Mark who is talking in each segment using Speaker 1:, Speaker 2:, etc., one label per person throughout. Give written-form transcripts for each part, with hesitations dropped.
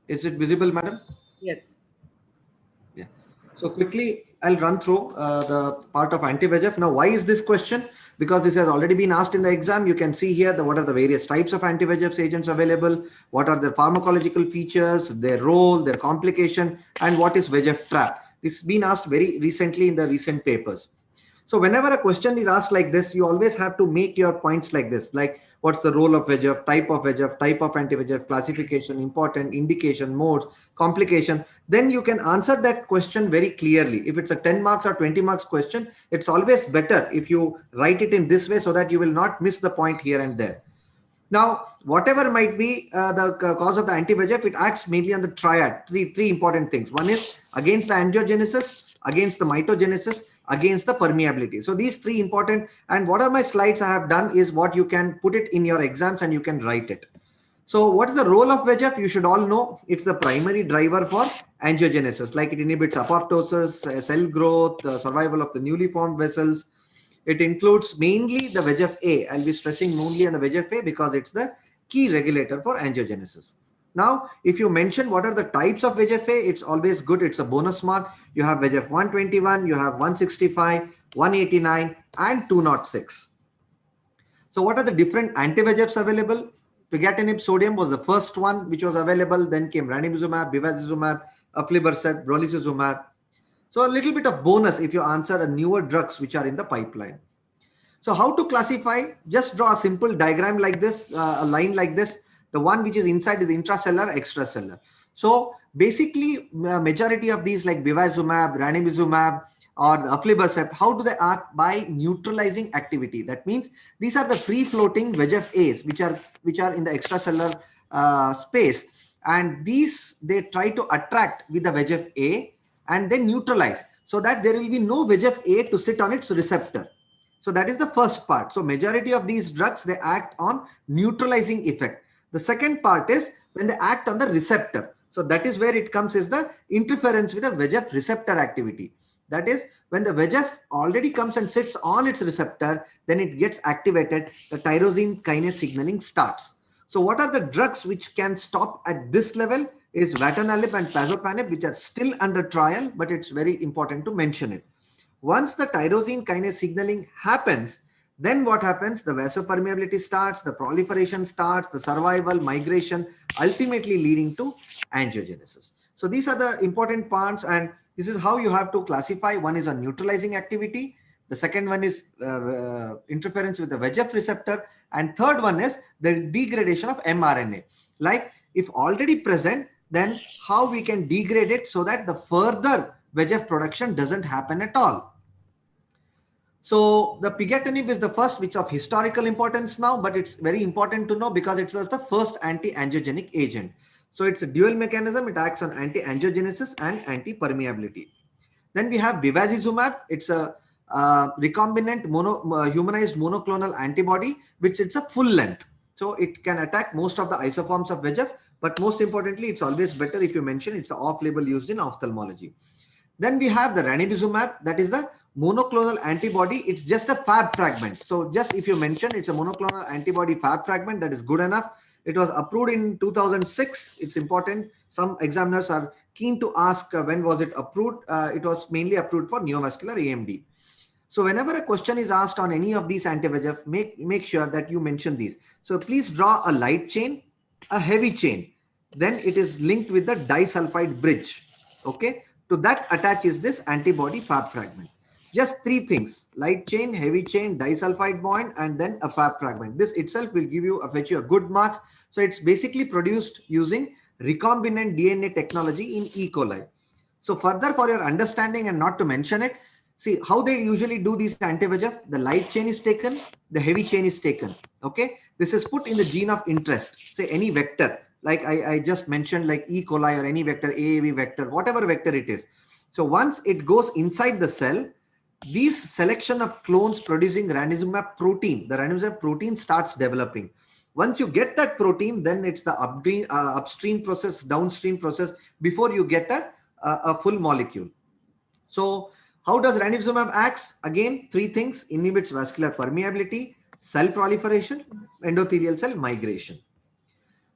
Speaker 1: Is it visible, madam?
Speaker 2: Yes.
Speaker 1: Yeah. So quickly, I'll run through the part of anti-VEGF. Now, why is this question? Because this has already been asked in the exam. You can see here what are the various types of anti-VEGF agents available, what are their pharmacological features, their role, their complication, and what is VEGF trap. This has been asked very recently in the recent papers. So whenever a question is asked like this, you always have to make your points like this, like what's the role of VEGF, type of anti-VEGF, classification, important, indication, modes, complication. Then you can answer that question very clearly. If it's a 10 marks or 20 marks question, it's always better if you write it in this way so that you will not miss the point here and there. Now, whatever might be the cause of the anti-VEGF, it acts mainly on the triad, three important things. One is against the angiogenesis, against the mitogenesis, against the permeability. So these three important, and what are my slides I have done is what you can put it in your exams and you can write it. So what is the role of VEGF? You should all know it's the primary driver for angiogenesis, like it inhibits apoptosis, cell growth, survival of the newly formed vessels. It includes mainly the VEGF-A. I'll be stressing only on the VEGF-A because it's the key regulator for angiogenesis. Now, if you mention what are the types of VEGF-A, it's always good. It's a bonus mark. You have VEGF 121, you have 165, 189, and 206. So what are the different anti-VEGFs available? Pigatinib sodium was the first one which was available. Then came ranibizumab, bevacizumab, aflibercept, brolucizumab. So a little bit of bonus if you answer a newer drugs which are in the pipeline. So how to classify? Just draw a simple diagram like this, a line like this. The one which is inside is intracellular, extracellular. So basically, majority of these like bevacizumab, ranibizumab, or the aflibercept, how do they act? By neutralizing activity. That means these are the free-floating VEGF-As which are in the extracellular space, and these they try to attract with the VEGF-A and then neutralize so that there will be no VEGF-A to sit on its receptor. So that is the first part. So majority of these drugs, they act on neutralizing effect. The second part is when they act on the receptor. So that is where it comes is the interference with the VEGF receptor activity. That is when the VEGF already comes and sits on its receptor, then it gets activated, the tyrosine kinase signaling starts. So what are the drugs which can stop at this level is vatinib and pazopanib, which are still under trial, but it's very important to mention it. Once the tyrosine kinase signaling happens, then what happens? The vasopermeability starts, the proliferation starts, the survival, migration, ultimately leading to angiogenesis. So these are the important parts, and this is how you have to classify. One is a neutralizing activity. The second one is interference with the VEGF receptor. And third one is the degradation of mRNA. Like if already present, then how we can degrade it so that the further VEGF production doesn't happen at all. So the pigatinib is the first, which of historical importance now, but it's very important to know because it was the first anti-angiogenic agent. So it's a dual mechanism. It acts on anti-angiogenesis and anti-permeability. Then we have bevacizumab. It's a recombinant humanized monoclonal antibody, which it's a full length. So it can attack most of the isoforms of VEGF, but most importantly, it's always better if you mention it's off-label used in ophthalmology. Then we have the ranibizumab, that is the monoclonal antibody. It's just a Fab fragment. So just if you mention it's a monoclonal antibody Fab fragment, that is good enough. It was approved in 2006. It's important. Some examiners are keen to ask when was it approved. It was mainly approved for neovascular AMD. So whenever a question is asked on any of these anti-VEGF, make sure that you mention these. So please draw a light chain, a heavy chain. Then it is linked with the disulfide bridge. Okay. To that attaches this antibody Fab fragment. Just three things: light chain, heavy chain, disulfide bond, and then a Fab fragment. This itself will fetch you a good marks. So it's basically produced using recombinant DNA technology in E. coli. So further for your understanding and not to mention it, see how they usually do these anti-VEGF. The light chain is taken, the heavy chain is taken. Okay, this is put in the gene of interest. Say any vector, like I just mentioned, like E. coli or any vector, AAV vector, whatever vector it is. So once it goes inside the cell, these selection of clones producing ranibizumab protein, the ranibizumab protein starts developing. Once you get that protein, then it's the upstream process, downstream process before you get a full molecule. So how does ranibizumab acts? Again, three things: inhibits vascular permeability, cell proliferation, endothelial cell migration.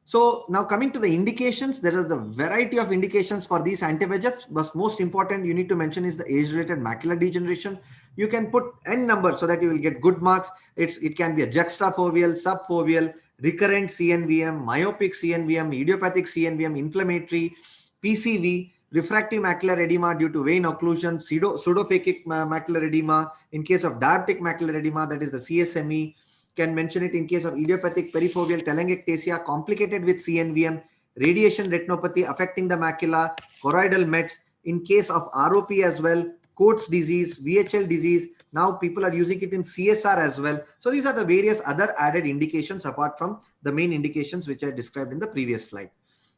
Speaker 1: So now coming to the indications, there is a variety of indications for these anti-VEGFs, but most important you need to mention is the age-related macular degeneration. You can put n number so that you will get good marks. It can be a juxtafoveal, subfoveal, recurrent CNVM, myopic CNVM, idiopathic CNVM, inflammatory, PCV, refractive macular edema due to vein occlusion, pseudophakic macular edema. In case of diabetic macular edema, that is the CSME. Can mention it in case of idiopathic perifoveal telangiectasia complicated with CNVM, radiation retinopathy affecting the macula, choroidal mets, in case of ROP as well, Coates disease, VHL disease. Now people are using it in CSR as well. So these are the various other added indications apart from the main indications which I described in the previous slide.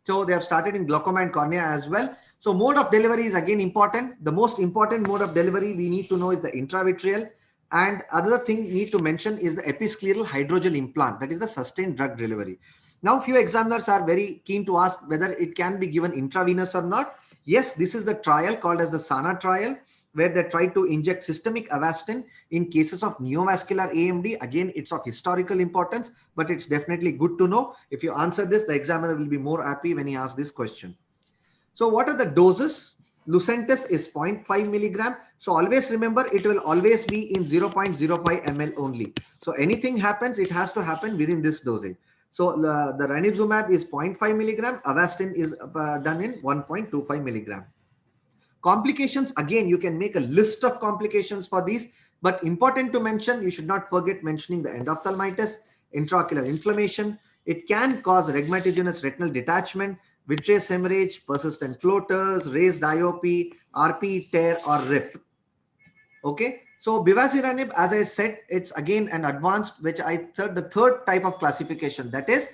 Speaker 1: So they have started in glaucoma and cornea as well. So mode of delivery is again important. The most important mode of delivery we need to know is the intravitreal. And other thing we need to mention is the episcleral hydrogel implant, that is the sustained drug delivery. Now, few examiners are very keen to ask whether it can be given intravenous or not. Yes, this is the trial called as the SANA trial, where they try to inject systemic Avastin in cases of neovascular AMD. Again, it's of historical importance, but it's definitely good to know. If you answer this, the examiner will be more happy when he asks this question. So what are the doses? Lucentis is 0.5 milligram. So always remember, it will always be in 0.05 ml only. So anything happens, it has to happen within this dosage. So the ranibizumab is 0.5 milligram. Avastin is done in 1.25 milligram. Complications, again, you can make a list of complications for these, but important to mention, you should not forget mentioning the endophthalmitis, intraocular inflammation. It can cause rhegmatogenous retinal detachment, vitreous hemorrhage, persistent floaters, raised IOP, RP tear or rift. Okay, so bevacizumab, as I said, it's again an advanced, which I said the third type of classification, that is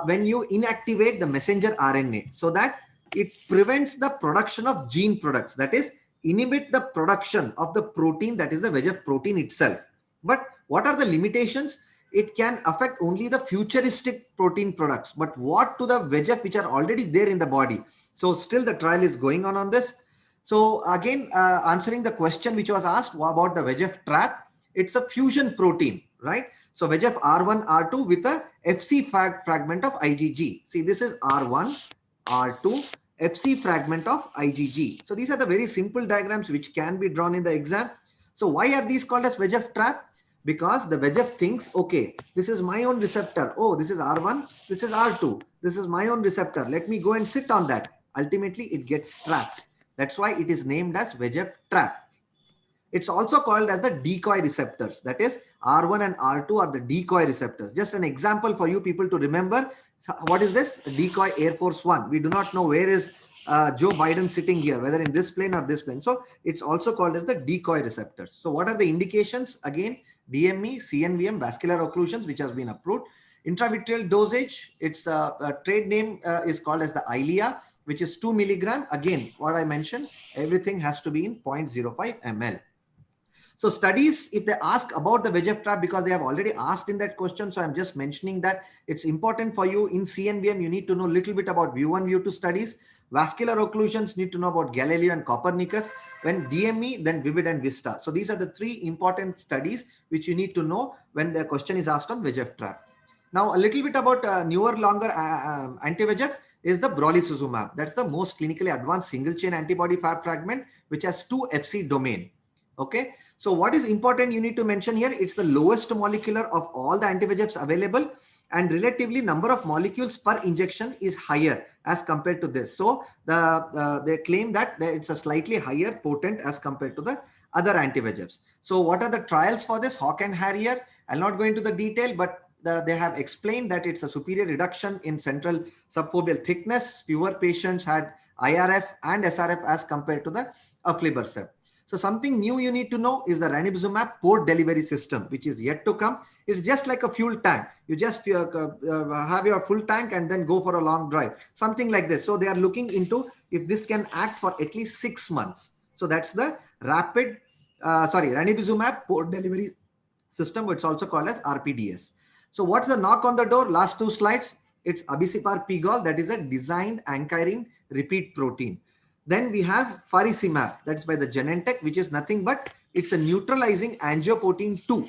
Speaker 1: when you inactivate the messenger RNA so that it prevents the production of gene products, that is inhibit the production of the protein, that is the VEGF protein itself. But what are the limitations? It can affect only the futuristic protein products, but what to the VEGF which are already there in the body? So still the trial is going on this. So again, answering the question which was asked about the VEGF trap, it's a fusion protein, right? So VEGF R1, R2 with a FC fragment of IgG. See, this is R1, R2, FC fragment of IgG. So these are the very simple diagrams which can be drawn in the exam. So why are these called as VEGF trap? Because the VEGF thinks, okay, this is my own receptor. Oh, this is R1, this is R2. This is my own receptor. Let me go and sit on that. Ultimately, it gets trapped. That's why it is named as VEGF trap. It's also called as the decoy receptors. That is, R1 and R2 are the decoy receptors. Just an example for you people to remember. What is this? Decoy Air Force One. We do not know where is Joe Biden sitting here, whether in this plane or this plane. So it's also called as the decoy receptors. So what are the indications? Again, DME, CNVM, vascular occlusions, which has been approved. Intravitreal dosage, its trade name is called as the Eylea, which is 2 milligram. Again, what I mentioned, everything has to be in 0.05 ml. So studies, if they ask about the VEGF trap, because they have already asked in that question, so I'm just mentioning that it's important for you in CNVM, you need to know a little bit about view 1, view 2 studies. Vascular occlusions, need to know about Galileo and Copernicus. When DME, then Vivid and Vista. So these are the 3 important studies which you need to know when the question is asked on VEGF trap. Now, a little bit about newer, longer anti-VEGF is the brolucizumab. That's the most clinically advanced single chain antibody Fab fragment, which has 2 FC domain. Okay. So what is important you need to mention here, it's the lowest molecular of all the anti-VEGFs available, and relatively number of molecules per injection is higher as compared to this. So they claim that it's a slightly higher potent as compared to the other anti-VEGFs. So what are the trials for this? Hawk and Harrier. I'll not go into the detail, but they have explained that it's a superior reduction in central subfoveal thickness. Fewer patients had IRF and SRF as compared to the aflibercept. So something new you need to know is the ranibizumab port delivery system, which is yet to come. It's just like a fuel tank. You just have your full tank and then go for a long drive, something like this. So they are looking into if this can act for at least 6 months. So that's the ranibizumab port delivery system, which is also called as RPDS. So what's the knock on the door? Last 2 slides. It's abicipar pegol, that is a designed ankyrin repeat protein. Then we have faricimab, that's by the Genentech, which is nothing but it's a neutralizing angiopoietin 2.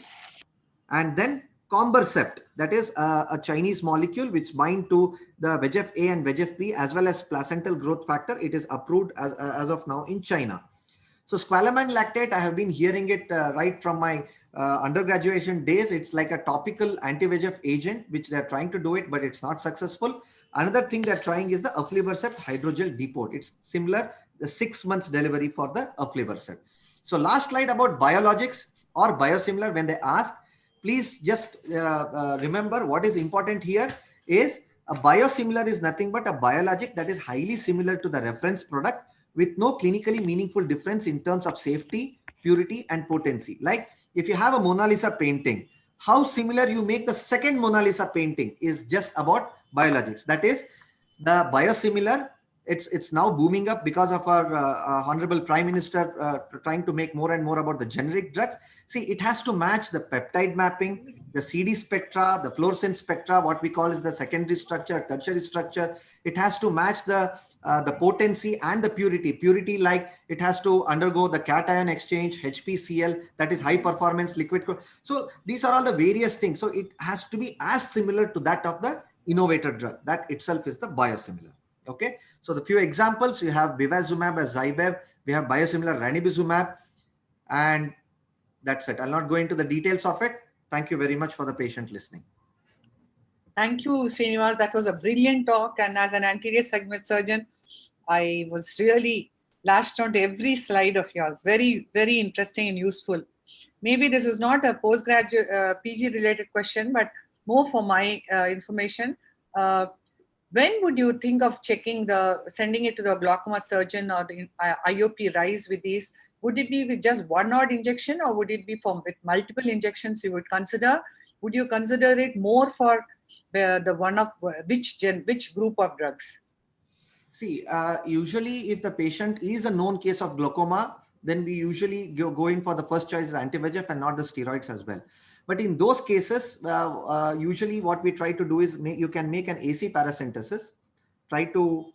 Speaker 1: And then Combercept, that is a Chinese molecule which bind to the VEGF-A and VEGF-B as well as placental growth factor. It is approved as of now in China. So squalane lactate, I have been hearing it right from my undergraduation days. It's like a topical anti-VEGF agent, which they're trying to do it, but it's not successful. Another thing they're trying is the aflibercept hydrogel depot. It's similar, the 6 months delivery for the aflibercept. So last slide about biologics or biosimilar, when they ask, please just remember what is important here is a biosimilar is nothing but a biologic that is highly similar to the reference product with no clinically meaningful difference in terms of safety, purity, and potency. Like if you have a Mona Lisa painting, how similar you make the second Mona Lisa painting is just about biologics. That is the biosimilar. It's now booming up because of our Honorable Prime Minister trying to make more and more about the generic drugs. See, it has to match the peptide mapping, the CD spectra, the fluorescence spectra, what we call is the secondary structure, tertiary structure. It has to match the potency and the purity. Purity, like it has to undergo the cation exchange, HPCl, that is high performance liquid. So these are all the various things. So it has to be as similar to that of the innovator drug. That itself is the biosimilar. Okay. So the few examples, you have bevacizumab as Zybev, we have biosimilar ranibizumab, and that's it. I'll not go into the details of it. Thank you very much for the patient listening.
Speaker 2: Thank you, Srinivas. That was a brilliant talk. And as an anterior segment surgeon, I was really lashed onto every slide of yours. Very, very interesting and useful. Maybe this is not a postgraduate PG related question, but more for my information. When would you think of sending it to the glaucoma surgeon or the IOP RISE with these? Would it be with just one odd injection, or would it be with multiple injections you would consider? Would you consider it more for the one of which group of drugs?
Speaker 1: See, usually if the patient is a known case of glaucoma, then we usually go in for the first choice is anti-VEGF and not the steroids as well. But in those cases, usually what we try to do is you can make an AC paracentesis, try to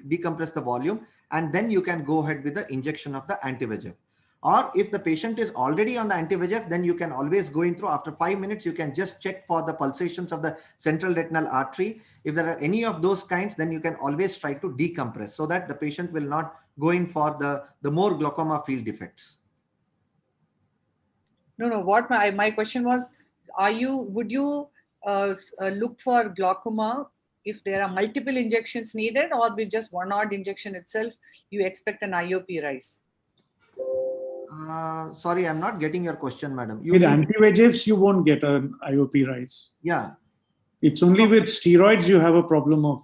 Speaker 1: decompress the volume, and then you can go ahead with the injection of the anti-VEGF. Or if the patient is already on the anti-VEGF, then you can always go in through after 5 minutes, you can just check for the pulsations of the central retinal artery. If there are any of those kinds, then you can always try to decompress so that the patient will not go in for the more glaucoma field defects.
Speaker 2: No. What my question was, would you look for glaucoma if there are multiple injections needed, or with just one odd injection itself, you expect an IOP rise?
Speaker 1: Sorry, I'm not getting your question, madam.
Speaker 3: With anti-VEGFs, you won't get an IOP rise.
Speaker 1: Yeah.
Speaker 3: It's only with steroids you have a problem of...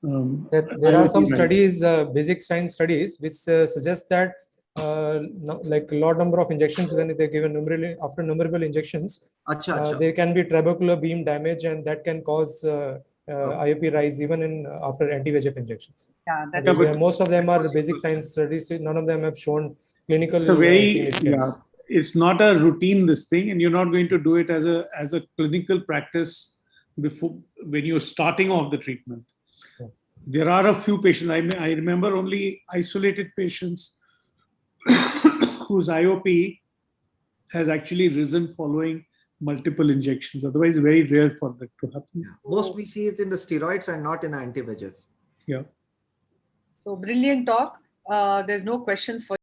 Speaker 4: there are some studies, basic science studies, which suggest that like a large number of injections, when they given after numerable injections, there can be trabecular beam damage, and that can cause IOP rise even after anti-VEGF injections.
Speaker 2: Yeah,
Speaker 4: most of them are basic science studies. None of them have shown clinical
Speaker 3: significance. It's not a routine this thing, and you're not going to do it as a clinical practice before when you're starting off the treatment.
Speaker 4: Yeah.
Speaker 3: There are a few patients. I remember only isolated patients whose IOP has actually risen following multiple injections. Otherwise, very rare for that to happen.
Speaker 1: Yeah. Most we see it in the steroids and not in the anti-VEGF.
Speaker 3: Yeah.
Speaker 2: So brilliant talk. There's no questions for